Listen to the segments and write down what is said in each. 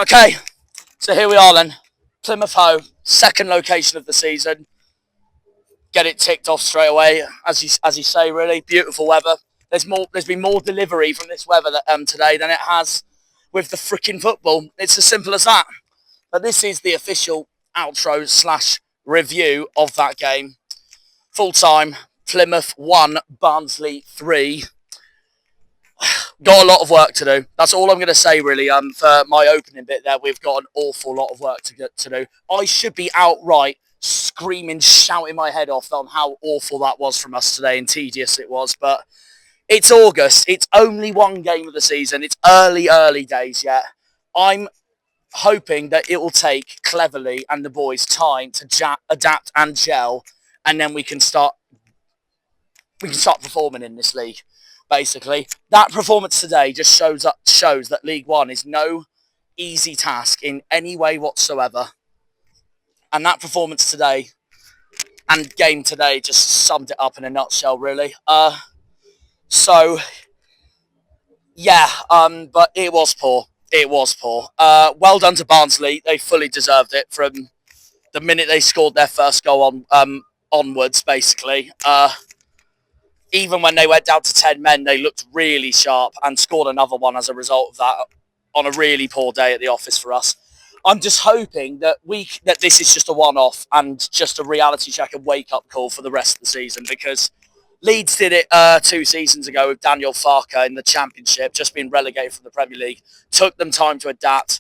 Okay, so here we are then. Plymouth home, second location of the season. Get it ticked off straight away, as you say. Really beautiful weather. There's been more delivery from this weather today than it has with the freaking football. It's as simple as that. But this is the official outro / review of that game. Full time, Plymouth 1, Barnsley 3. Got a lot of work to do. That's all I'm going to say, really. For my opening bit there, we've got an awful lot of work to do. I should be outright screaming, shouting my head off on how awful that was from us today and tedious it was. But it's August. It's only one game of the season. It's early days yet. I'm hoping that it will take Cleverly and the boys time to adapt and gel, and then we can start performing in this league. Basically, that performance today just shows that League One is no easy task in any way whatsoever. And that performance today and game today just summed it up in a nutshell, really. But it was poor. It was poor. Well done to Barnsley. They fully deserved it from the minute they scored their first goal onwards, basically. Even when they went down to 10 men, they looked really sharp and scored another one as a result of that on a really poor day at the office for us. I'm just hoping that this is just a one-off and just a reality check and wake-up call for the rest of the season, because Leeds did it 2 seasons ago with Daniel Farker in the Championship, just being relegated from the Premier League. Took them time to adapt.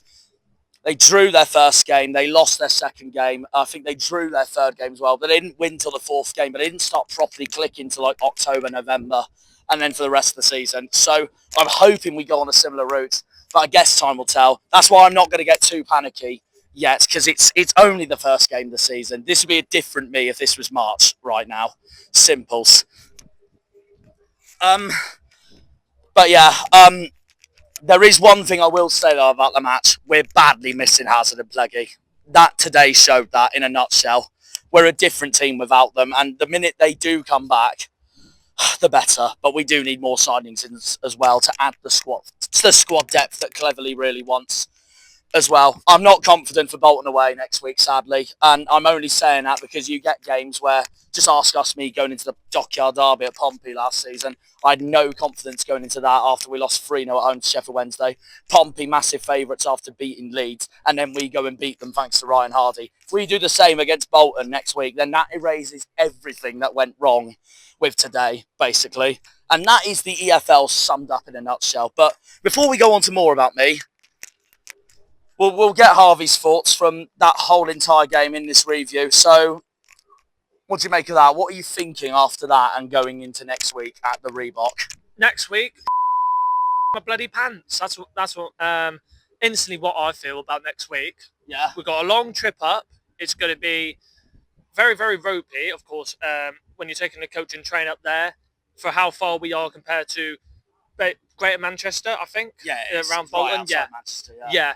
They drew their first game. They lost their second game. I think they drew their third game as well. They didn't win till the fourth game, but they didn't start properly clicking till like October, November, and then for the rest of the season. So I'm hoping we go on a similar route, but I guess time will tell. That's why I'm not going to get too panicky yet, because it's only the first game of the season. This would be a different me if this was March right now. Simples. There is one thing I will say, though, about the match. We're badly missing Hazard and Pleggy. That today showed that in a nutshell. We're a different team without them, and the minute they do come back, the better. But we do need more signings in as well to add the squad depth that Cleverly really wants as well. I'm not confident for Bolton away next week, sadly, and I'm only saying that because you get games where, just ask me going into the Dockyard Derby at Pompey last season. I had no confidence going into that after we lost 3-0 at home to Sheffield Wednesday. Pompey, massive favourites after beating Leeds, and then we go and beat them thanks to Ryan Harvey. If we do the same against Bolton next week, then that erases everything that went wrong with today, basically. And that is the EFL summed up in a nutshell. But before we go on to more about me, we'll get Harvey's thoughts from that whole entire game in this review. So, what do you make of that? What are you thinking after that and going into next week at the Reebok? Next week, my bloody pants. That's what instantly what I feel about next week. Yeah. We've got a long trip up. It's going to be very, very ropey, of course, when you're taking the coach and train up there for how far we are compared to Greater Manchester, I think. Yeah, around Bolton. Right outside Manchester, yeah.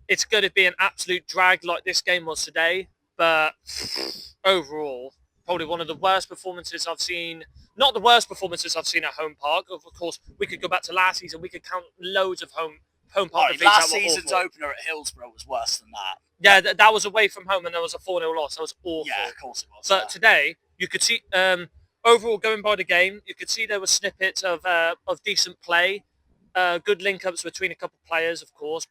It's going to be an absolute drag like this game was today, but overall, probably one of the worst performances I've seen. Not the worst performances I've seen at home park. Of course, we could go back to last season. We could count loads of home park defeats. Last season's opener at Hillsborough was worse than that. Yeah, that was away from home, and there was a 4-0 loss. That was awful. Yeah, of course it was. But today, you could see, overall, going by the game, you could see there were snippets of decent play, good link-ups between a couple of players, of course.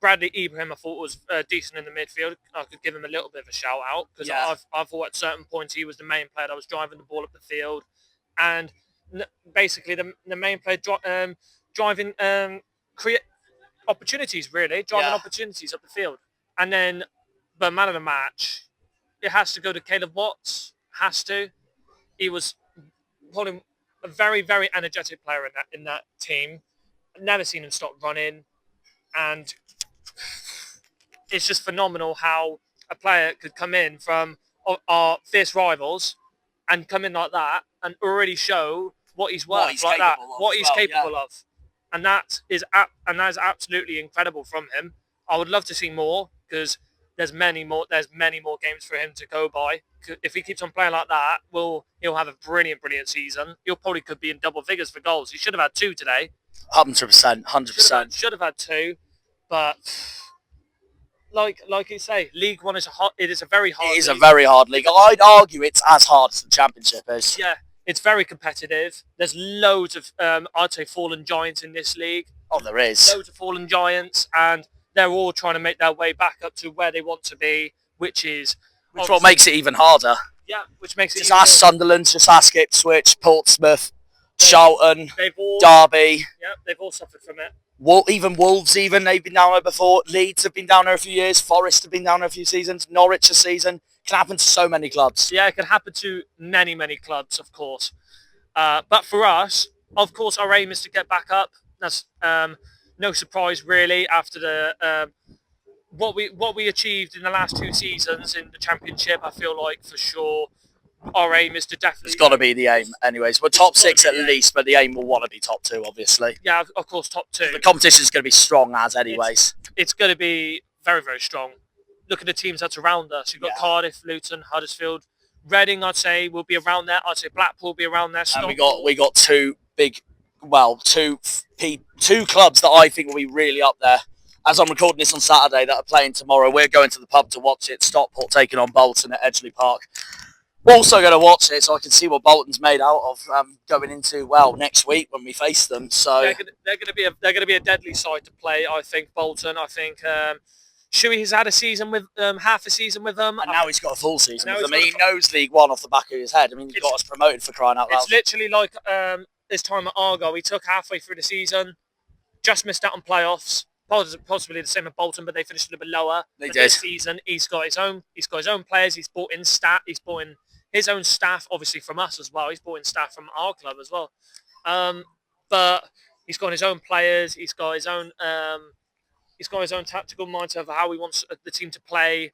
Bradley Ibrahim, I thought, was decent in the midfield. I could give him a little bit of a shout-out, because I thought at certain points he was the main player that was driving the ball up the field. And basically, the main player driving create opportunities, really. Opportunities up the field. And then, but man of the match, it has to go to Caleb Watts. Has to. He was probably a very, very energetic player in that team. I've never seen him stop running. And it's just phenomenal how a player could come in from our fierce rivals and come in like that and already show what he's worth, what he's capable of. And that is absolutely incredible from him. I would love to see more, because there's many more games for him to go by. If he keeps on playing like that, he'll have a brilliant season. He'll probably could be in double figures for goals. He should have had 2 today. 100%. Should have had 2. But like you say, League One is it is a very hard. It is a league. very hard league. I'd argue it's as hard as the Championship is. Yeah, it's very competitive. There's loads of I'd say fallen giants in this league. Oh, there is. Loads of fallen giants, and they're all trying to make their way back up to where they want to be, which what makes it even harder. Yeah, which makes it just ask Sunderland, just ask Ipswich, Portsmouth, Charlton, all, Derby. Yeah, they've all suffered from it. Even Wolves, they've been down there before. Leeds have been down there a few years. Forest have been down there a few seasons. Norwich a season. It can happen to so many clubs. Yeah, it can happen to many, many clubs, of course. But for us, of course, our aim is to get back up. That's no surprise, really, after the what we achieved in the last 2 seasons in the Championship. I feel like for sure our aim is to definitely. It's got to be the aim, anyways. We're top 6 at least, but the aim will want to be top 2, obviously. Yeah, of course, top 2. The competition is going to be strong as, anyways. It's going to be very, very strong. Look at the teams that's around us. You've got Cardiff, Luton, Huddersfield, Reading. I'd say will be around there. I'd say Blackpool will be around there. And we got two clubs that I think will be really up there. As I'm recording this on Saturday, that are playing tomorrow. We're going to the pub to watch it. Stockport taking on Bolton at Edgeley Park. We're also going to watch it so I can see what Bolton's made out of going into next week when we face them. So they're going to be a deadly side to play. I think Bolton. I think Shuey has had a season with half a season with them, and now he's got a full season with them. He knows knows League One off the back of his head. I mean, he got us promoted for crying out loud. It's literally like this time at Argyle. He took halfway through the season, just missed out on playoffs. Possibly the same at Bolton, but they finished a little bit lower. They did. This season, he's got his own players. He's brought in He's brought in his own staff, obviously from us as well. He's brought in staff from our club as well. But he's got his own players. He's got his own tactical mindset of how he wants the team to play. The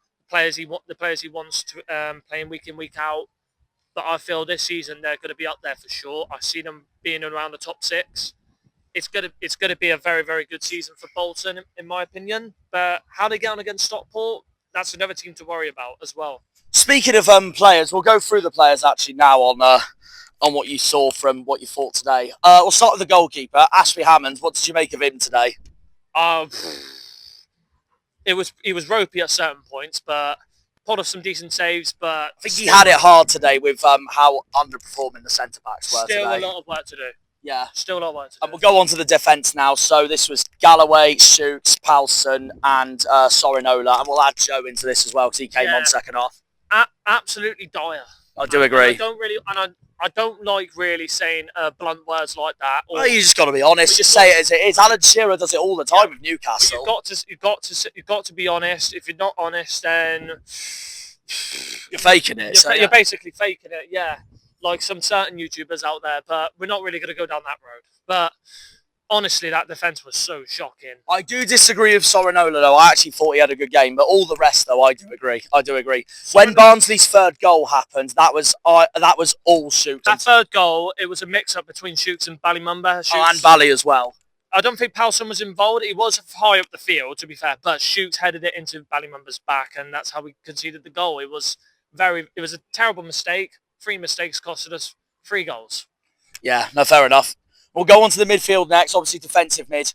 players he wants to play in week out. But I feel this season they're going to be up there for sure. I see them being around the top 6. It's gonna be a very, very good season for Bolton, in my opinion. But how they get on against Stockport, that's another team to worry about as well. Speaking of players, we'll go through the players actually now on what you saw from what you thought today. We'll start with the goalkeeper, Ashley Hammond. What did you make of him today? He was ropey at certain points, but pulled off some decent saves. But I think he had it hard today with how underperforming the centre backs were still today. A lot of work to do. Yeah. Still a lot of work to do. And we'll go on to the defence now. So this was Galloway, Shoots, Palson and Sorinola. And we'll add Joe into this as well because he came on second half. Absolutely dire. I do agree. I don't like really saying blunt words like that. Well, you just got to be honest. Just say it as it is. Alan Shearer does it all the time with Newcastle. You've got to be honest. If you're not honest, then you're faking it. You're basically faking it. Yeah. Like some certain YouTubers out there, but we're not really going to go down that road. But honestly, that defence was so shocking. I do disagree with Sorinola, though. I actually thought he had a good game, but all the rest, though, I do agree. When Barnsley's third goal happened, that was all Shoots. That third goal, it was a mix-up between Shoots and Ballymumba. And Bally as well. I don't think Palson was involved. He was high up the field, to be fair, but Shoots headed it into Ballymumba's back, and that's how we conceded the goal. It was a terrible mistake. 3 mistakes costed us 3 goals. Yeah, no, fair enough. We'll go on to the midfield next. Obviously, defensive mid.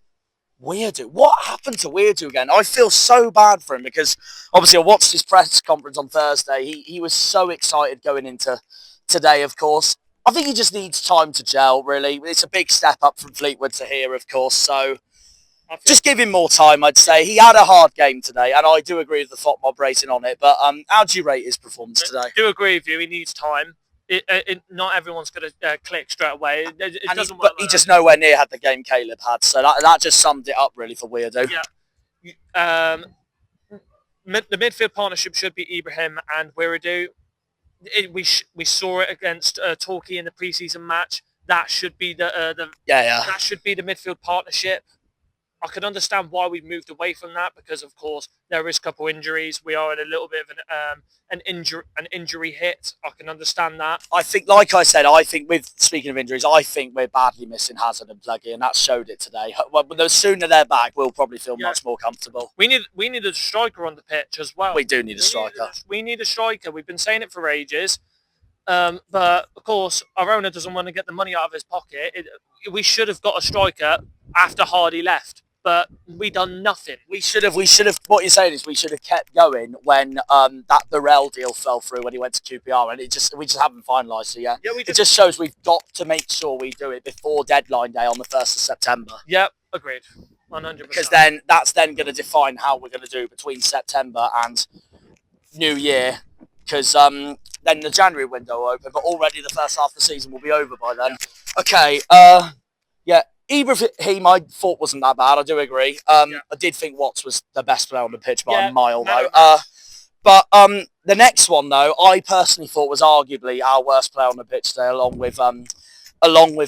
Weirdo. What happened to Weirdo again? I feel so bad for him because obviously I watched his press conference on Thursday. He was so excited going into today, of course. I think he just needs time to gel, really. It's a big step up from Fleetwood to here, of course. So just give him more time, I'd say. He had a hard game today, and I do agree with the FOTMob rating on it. But how do you rate his performance today? I do agree with you. He needs time. Not everyone's going to click straight away. It doesn't work. But he just nowhere near had the game Caleb had. So that just summed it up, really, for Weirdo. Yeah. The midfield partnership should be Ibrahim and Weirdo. We saw it against Torquay in the pre-season match. That should be that should be the midfield partnership. I can understand why we've moved away from that because, of course, there is a couple injuries. We are in a little bit of an injury hit. I can understand that. I think, like I said, speaking of injuries, I think we're badly missing Hazard and Pluggy, and that showed it today. Well, the sooner they're back, we'll probably feel much more comfortable. We need a striker on the pitch as well. We do need a striker. We need a striker. We've been saying it for ages. But, of course, our owner doesn't want to get the money out of his pocket. We should have got a striker after Hardy left. but we done nothing. We should have. What you're saying is we should have kept going when that Burrell deal fell through when he went to QPR, and we just haven't finalised it yet. Yeah, it just shows we've got to make sure we do it before deadline day on the 1st of September. Yep, agreed, 100%. Because then that's then going to define how we're going to do between September and New Year. Because then the January window will open, but already the first half of the season will be over by then. Okay. Yeah. Ibrahim, I thought wasn't that bad. I do agree. I did think Watts was the best player on the pitch by a mile, though. But the next one, though, I personally thought was arguably our worst player on the pitch today, along with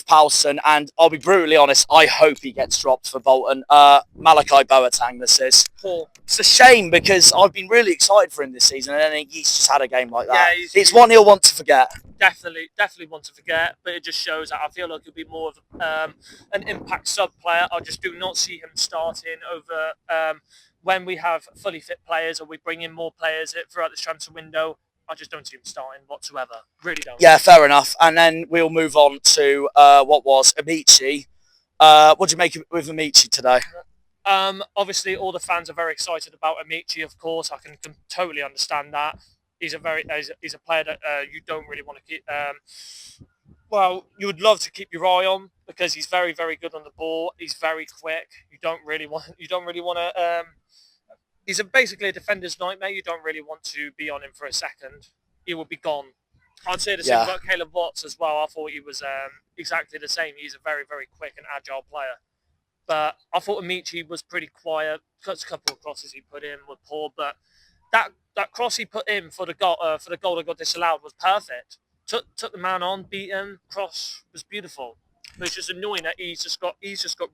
Powson. And I'll be brutally honest, I hope he gets dropped for Bolton. Malachi Boateng, this is. Poor. It's a shame because I've been really excited for him this season, and then he's just had a game like that. Yeah, it's one he'll want to forget. Definitely want to forget, but it just shows that I feel like he'll be more of an impact sub player. I just do not see him starting over when we have fully fit players, or we bring in more players throughout this transfer window. I just don't see him starting whatsoever. Really don't. Yeah, fair enough. And then we'll move on to what was Amici. What do you make with Amici today? Obviously, all the fans are very excited about Amici. Of course, I can totally understand that. He's a player that you don't really want to keep. Well, you would love to keep your eye on because he's very, very good on the ball. He's very quick. You don't really want to. He's basically a defender's nightmare. You don't really want to be on him for a second. He will be gone. I'd say the same about Caleb Watts as well. I thought he was exactly the same. He's a very, very quick and agile player. But I thought Amici was pretty quiet. A couple of crosses he put in were poor, but that cross he put in for the goal that got disallowed was perfect. Took the man on, beat him. Cross was beautiful. But it's just annoying that he's just got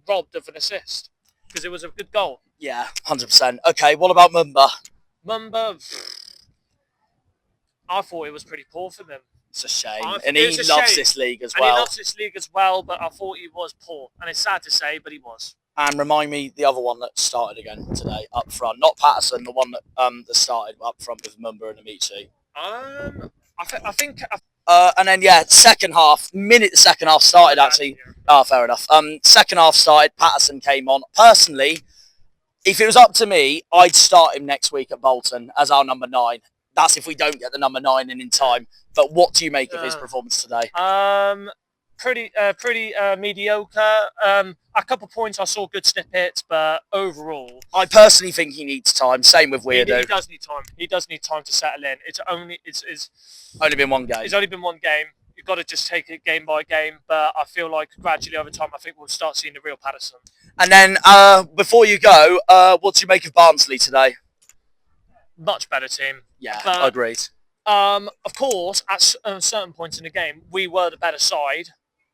robbed of an assist because it was a good goal. Yeah, 100%. Okay, what about Mumba? Mumba, I thought it was pretty poor for them. It's a shame. And he loves this league as well. And he loves this league as well, but I thought he was poor. And it's sad to say, but he was. And remind me the other one that started again today up front. Not Patterson, the one that started up front with Mumba and Amici. I think. And then, second half. The second half started, actually. Oh, fair enough. Second half started. Patterson came on. Personally, if it was up to me, I'd start him next week at Bolton as our number 9. That's if we don't get the number 9 in time. But what do you make of his performance today? Pretty mediocre. A couple of points I saw good snippets, but overall, I personally think he needs time. Same with Weirdo. He does need time. He does need time to settle in. It's only been one game. It's only been one game. You've got to just take it game by game. But I feel like gradually over time, I think we'll start seeing the real Patterson. And then before you go, what do you make of Barnsley today? Much better team. Yeah, agreed. Of course, at certain points in the game, we were the better side.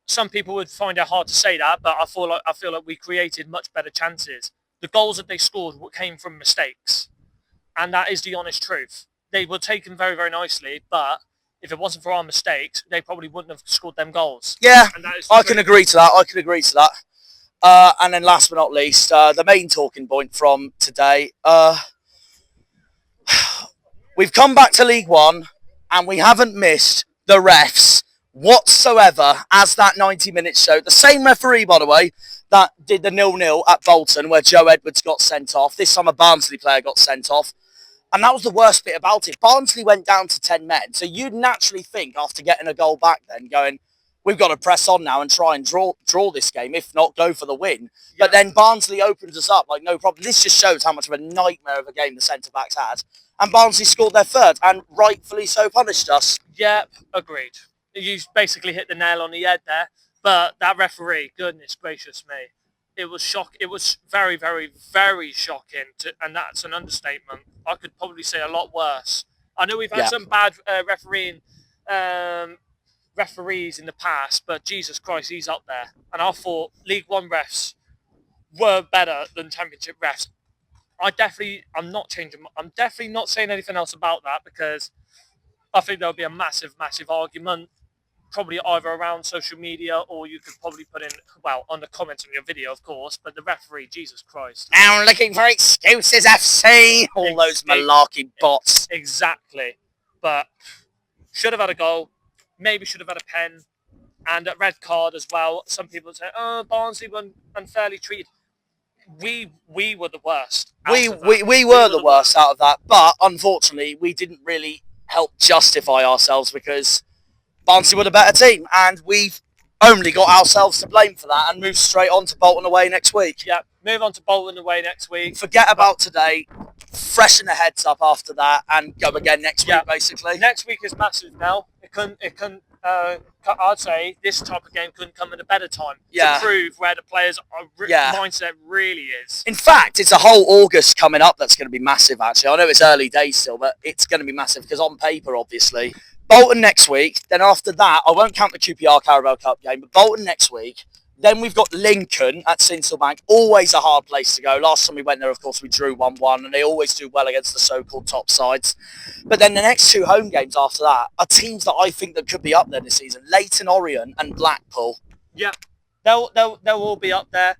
Some people would find it hard to say that, but I feel like we created much better chances. The goals that they scored came from mistakes, and that is the honest truth. They were taken very, very nicely, but if it wasn't for our mistakes, they probably wouldn't have scored them goals. Yeah, I can agree to that. And then last but not least, the main talking point from today. We've come back to League One, and we haven't missed the refs whatsoever as that 90 minutes showed. The same referee, by the way, that did the 0-0 at Bolton where Joe Edwards got sent off. This time a Barnsley player got sent off. And that was the worst bit about it. Barnsley went down to 10 men. So you'd naturally think after getting a goal back then, going, we've got to press on now and try and draw this game. If not, go for the win. Yeah. But then Barnsley opens us up like no problem. This just shows how much of a nightmare of a game the centre-backs had. And Barnsley scored their third and rightfully so punished us. Yep, agreed. You basically hit the nail on the head there. But that referee, goodness gracious me, it was very, very, very shocking. And that's an understatement. I could probably say a lot worse. I know we've had some bad referees in the past, but Jesus Christ, he's up there. And I thought League One refs were better than Championship refs. I'm definitely not saying anything else about that because I think there'll be a massive, massive argument, probably either around social media or you could probably put in, well, on the comments on your video, of course, but the referee, Jesus Christ. I'm looking for excuses, FC! All those malarkey bots. Exactly. But should have had a goal, maybe should have had a pen, and a red card as well. Some people say, oh, Barnsley were unfairly treated. we were the worst. We were the worst out of that, but unfortunately we didn't really help justify ourselves because Barnsley were the better team, and we've only got ourselves to blame for that and move straight on to Bolton away next week. Yeah, move on to Bolton away next week. Forget about today, freshen the heads up after that, and go again next week, basically. Next week is massive now. I'd say this type of game couldn't come at a better time to prove where the players' mindset really is. In fact, it's a whole August coming up that's going to be massive, actually. I know it's early days still, but it's going to be massive because on paper, obviously, Bolton next week. Then after that, I won't count the QPR Carabao Cup game, but Bolton next week. Then we've got Lincoln at Sincilbank, always a hard place to go. Last time we went there, of course, we drew 1-1, and they always do well against the so-called top sides. But then the next two home games after that are teams that I think that could be up there this season. Leyton Orient and Blackpool. Yeah, they'll all be up there.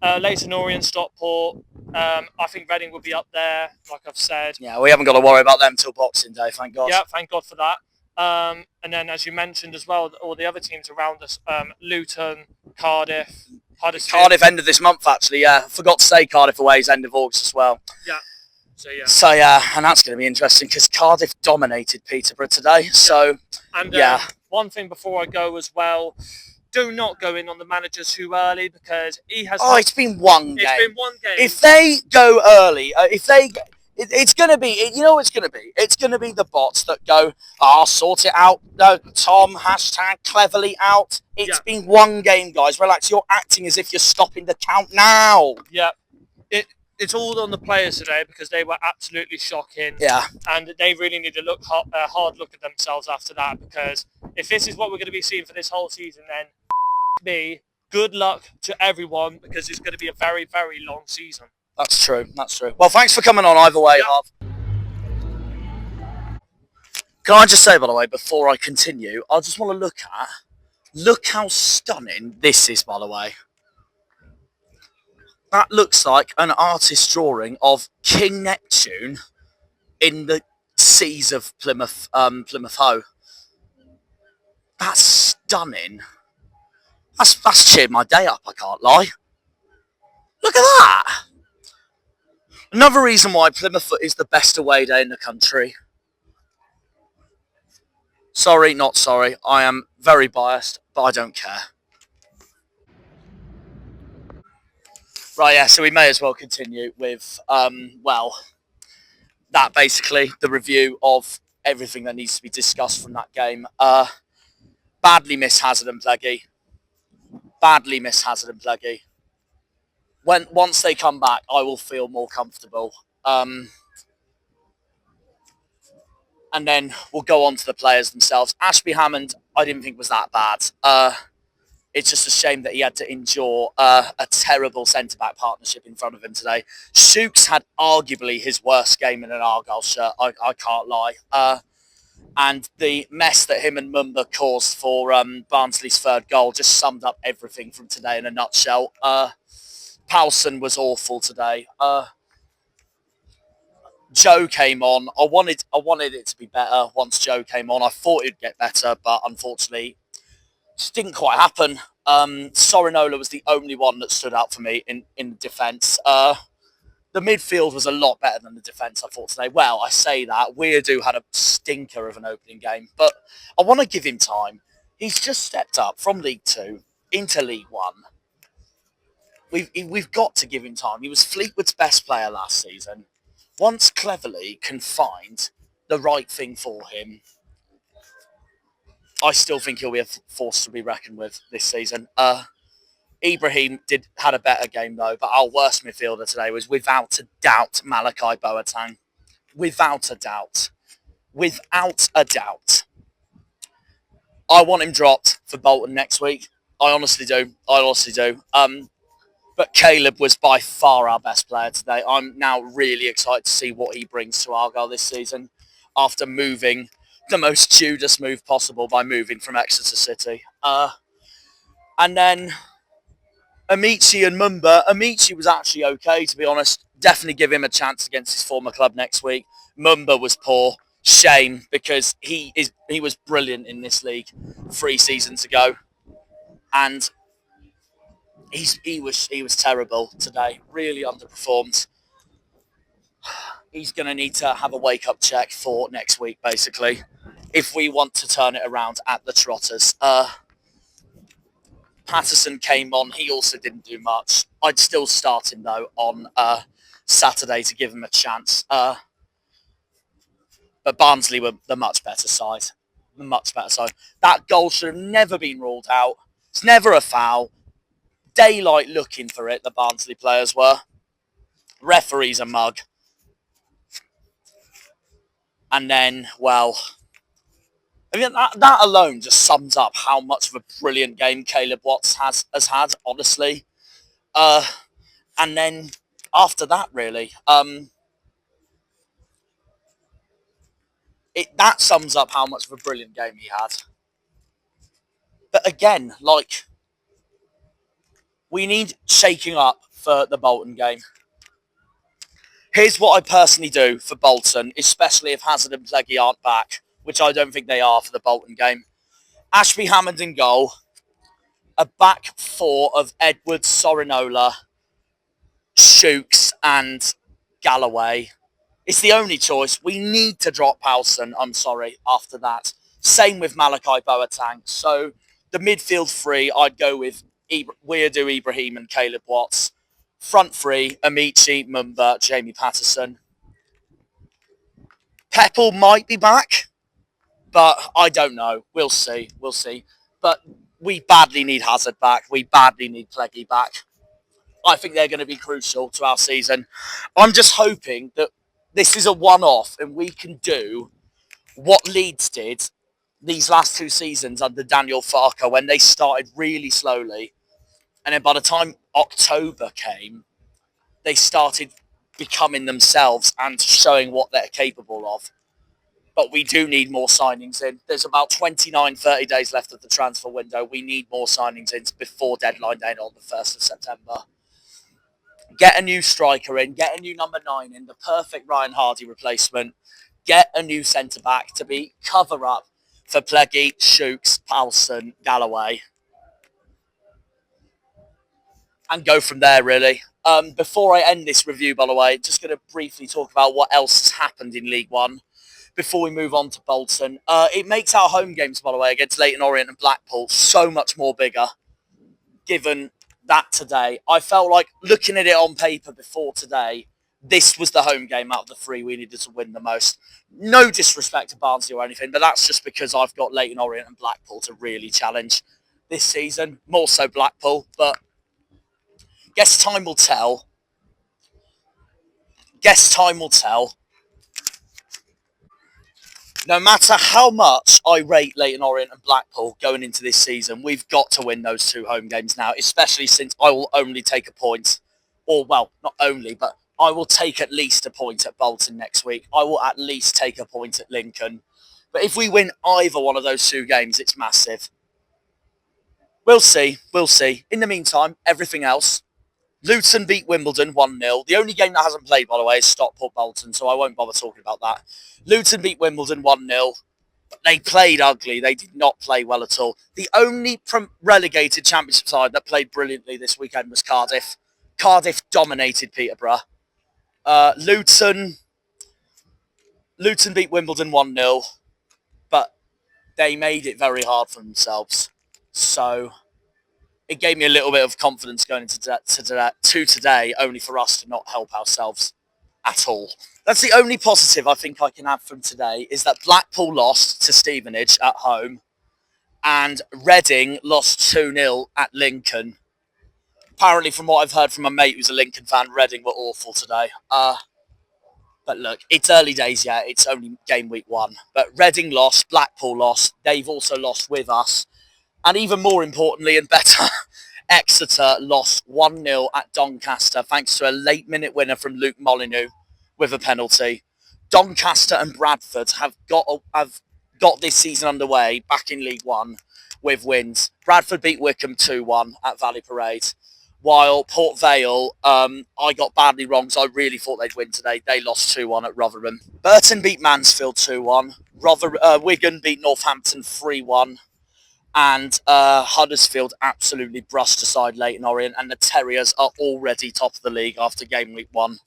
Leyton Orient, Stockport. I think Reading will be up there, like I've said. Yeah, we haven't got to worry about them till Boxing Day, thank God. Yeah, thank God for that. And then, as you mentioned as well, all the other teams around us, Luton, Cardiff, Huddersfield. Cardiff end of this month, actually, yeah. Forgot to say Cardiff away is end of August as well. Yeah. So, and that's going to be interesting because Cardiff dominated Peterborough today. So, and, one thing before I go as well, do not go in on the manager too early because he has... it's been one game. It's been one game. If they go early, it's going to be, you know what it's going to be? It's going to be the bots that go, sort it out, Tom, #cleverly out. It's been one game, guys. Relax. You're acting as if you're stopping the count now. Yeah. It's all on the players today because they were absolutely shocking. Yeah. And they really need to look hard look at themselves after that because if this is what we're going to be seeing for this whole season, then good luck to everyone because it's going to be a very, very long season. That's true. Well, thanks for coming on either way, Harv. Can I just say, by the way, before I continue, I just want to look how stunning this is, by the way. That looks like an artist's drawing of King Neptune in the seas of Plymouth Hoe. That's stunning. That's cheered my day up, I can't lie. Look at that. Another reason why Plymouth is the best away day in the country. Sorry, not sorry. I am very biased, but I don't care. Right, yeah, so we may as well continue with, that basically, the review of everything that needs to be discussed from that game. Badly missed Hazard and Pleggy. Once they come back, I will feel more comfortable. And then we'll go on to the players themselves. Ashby Hammond, I didn't think was that bad. It's just a shame that he had to endure a terrible centre-back partnership in front of him today. Shooks had arguably his worst game in an Argyle shirt, I can't lie. And the mess that him and Mumba caused for Barnsley's third goal just summed up everything from today in a nutshell. Powson was awful today. Joe came on. I wanted it to be better once Joe came on. I thought it'd get better, but unfortunately, it just didn't quite happen. Sorinola was the only one that stood out for me in defence. The midfield was a lot better than the defence, I thought, today. Well, I say that. Weirdo had a stinker of an opening game, but I want to give him time. He's just stepped up from League 2 into League 1. We've got to give him time. He was Fleetwood's best player last season. Once Cleverly can find the right thing for him, I still think he'll be a force to be reckoned with this season. Ibrahim had a better game though, but our worst midfielder today was without a doubt Malachi Boateng. Without a doubt. I want him dropped for Bolton next week. I honestly do. But Caleb was by far our best player today. I'm now really excited to see what he brings to Argyle this season after moving the most Judas move possible by moving from Exeter City. And then Amici and Mumba. Amici was actually okay, to be honest. Definitely give him a chance against his former club next week. Mumba was poor. Shame, because he was brilliant in this league 3 seasons ago. And he was terrible today. Really underperformed. He's going to need to have a wake-up check for next week, basically, if we want to turn it around at the Trotters. Patterson came on. He also didn't do much. I'd still start him, though, on Saturday to give him a chance. But Barnsley were the much better side. The much better side. That goal should have never been ruled out. It's never a foul. Daylight looking for it, the Barnsley players were. Referee's a mug. And then, well, I mean, that alone just sums up how much of a brilliant game Caleb Watts has had, honestly. And then after that, really, that sums up how much of a brilliant game he had. But again, like, we need shaking up for the Bolton game. Here's what I personally do for Bolton, especially if Hazard and Pleggy aren't back, which I don't think they are for the Bolton game. Ashby Hammond in goal, a back four of Edwards, Sorinola, Shooks and Galloway. It's the only choice. We need to drop Powson, I'm sorry, after that. Same with Malachi Boateng. So the midfield three, I'd go with Weirdo Ibrahim and Caleb Watts. Front three, Amici, Mumba, Jamie Patterson. Peppel might be back, but I don't know. We'll see. We'll see. But we badly need Hazard back. We badly need Pleggy back. I think they're going to be crucial to our season. I'm just hoping that this is a one-off and we can do what Leeds did these last two seasons under Daniel Farker when they started really slowly. And then by the time October came, they started becoming themselves and showing what they're capable of. But we do need more signings in. There's about 29, 30 days left of the transfer window. We need more signings in before deadline day on the 1st of September. Get a new striker in, get a new number 9 in, the perfect Ryan Hardy replacement. Get a new centre-back to be cover-up for Pleggy, Shooks, Powson, Galloway. And go from there, really. Before I end this review, by the way, just going to briefly talk about what else has happened in League One before we move on to Bolton. It makes our home games, by the way, against Leyton Orient and Blackpool so much more bigger, given that today. I felt like, looking at it on paper before today, this was the home game out of the three we needed to win the most. No disrespect to Barnsley or anything, but that's just because I've got Leyton Orient and Blackpool to really challenge this season. More so Blackpool, but guess time will tell. Guess time will tell. No matter how much I rate Leyton Orient and Blackpool going into this season, we've got to win those two home games now, especially since I will only take a point. Or, well, not only, but I will take at least a point at Bolton next week. I will at least take a point at Lincoln. But if we win either one of those two games, it's massive. We'll see. We'll see. In the meantime, everything else. Luton beat Wimbledon 1-0. The only game that hasn't played, by the way, is Stockport Bolton, so I won't bother talking about that. Luton beat Wimbledon 1-0. They played ugly. They did not play well at all. The only relegated Championship side that played brilliantly this weekend was Cardiff. Cardiff dominated Peterborough. Luton beat Wimbledon 1-0, but they made it very hard for themselves. So it gave me a little bit of confidence going into today, only for us to not help ourselves at all. That's the only positive I think I can add from today, is that Blackpool lost to Stevenage at home and Reading lost 2-0 at Lincoln. Apparently, from what I've heard from a mate who's a Lincoln fan, Reading were awful today. But look, it's early days yet. It's only game week 1. But Reading lost, Blackpool lost. They've also lost with us. And even more importantly and better, Exeter lost 1-0 at Doncaster thanks to a late-minute winner from Luke Molyneux with a penalty. Doncaster and Bradford have got this season underway back in League One with wins. Bradford beat Wickham 2-1 at Valley Parade, while Port Vale, I got badly wrong, so I really thought they'd win today. They lost 2-1 at Rotherham. Burton beat Mansfield 2-1. Wigan beat Northampton 3-1. And Huddersfield absolutely brushed aside Leyton Orient, and the Terriers are already top of the league after game week 1.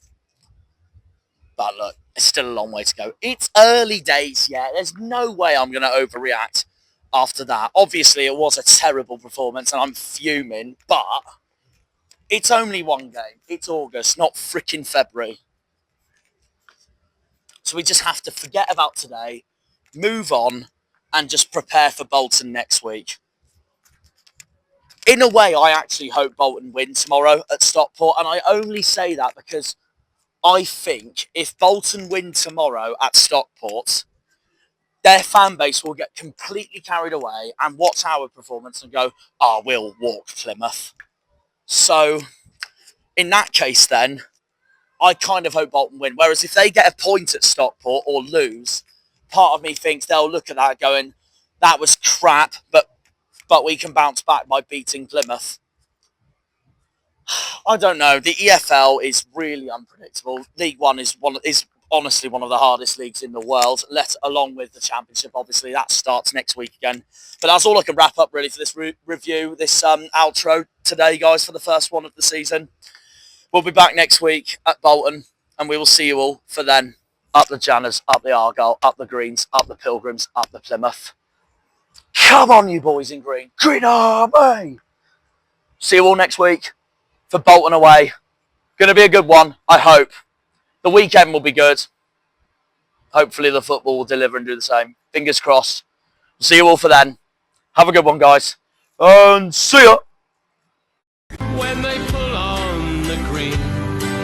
But look, it's still a long way to go. It's early days yet. There's no way I'm going to overreact after that. Obviously, it was a terrible performance, and I'm fuming, but it's only one game. It's August, not freaking February. So we just have to forget about today, move on, and just prepare for Bolton next week. In a way, I actually hope Bolton win tomorrow at Stockport, and I only say that because I think if Bolton win tomorrow at Stockport, their fan base will get completely carried away and watch our performance and go, oh, we'll walk Plymouth. So, in that case then, I kind of hope Bolton win. Whereas if they get a point at Stockport or lose, part of me thinks they'll look at that going, that was crap, but we can bounce back by beating Plymouth. I don't know. The EFL is really unpredictable. League One is honestly one of the hardest leagues in the world, along with the Championship. Obviously, that starts next week again. But that's all I can wrap up really for this review, this outro today, guys, for the first one of the season. We'll be back next week at Bolton, and we will see you all for then. Up the Janners, up the Argyle, up the Greens, up the Pilgrims, up the Plymouth. Come on, you boys in green. Green Army! See you all next week for Bolton away. Going to be a good one, I hope. The weekend will be good. Hopefully the football will deliver and do the same. Fingers crossed. See you all for then. Have a good one, guys. And see ya. When they pull on the green,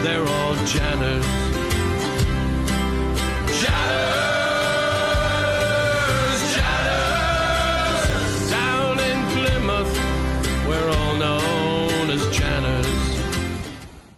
they're all Janners.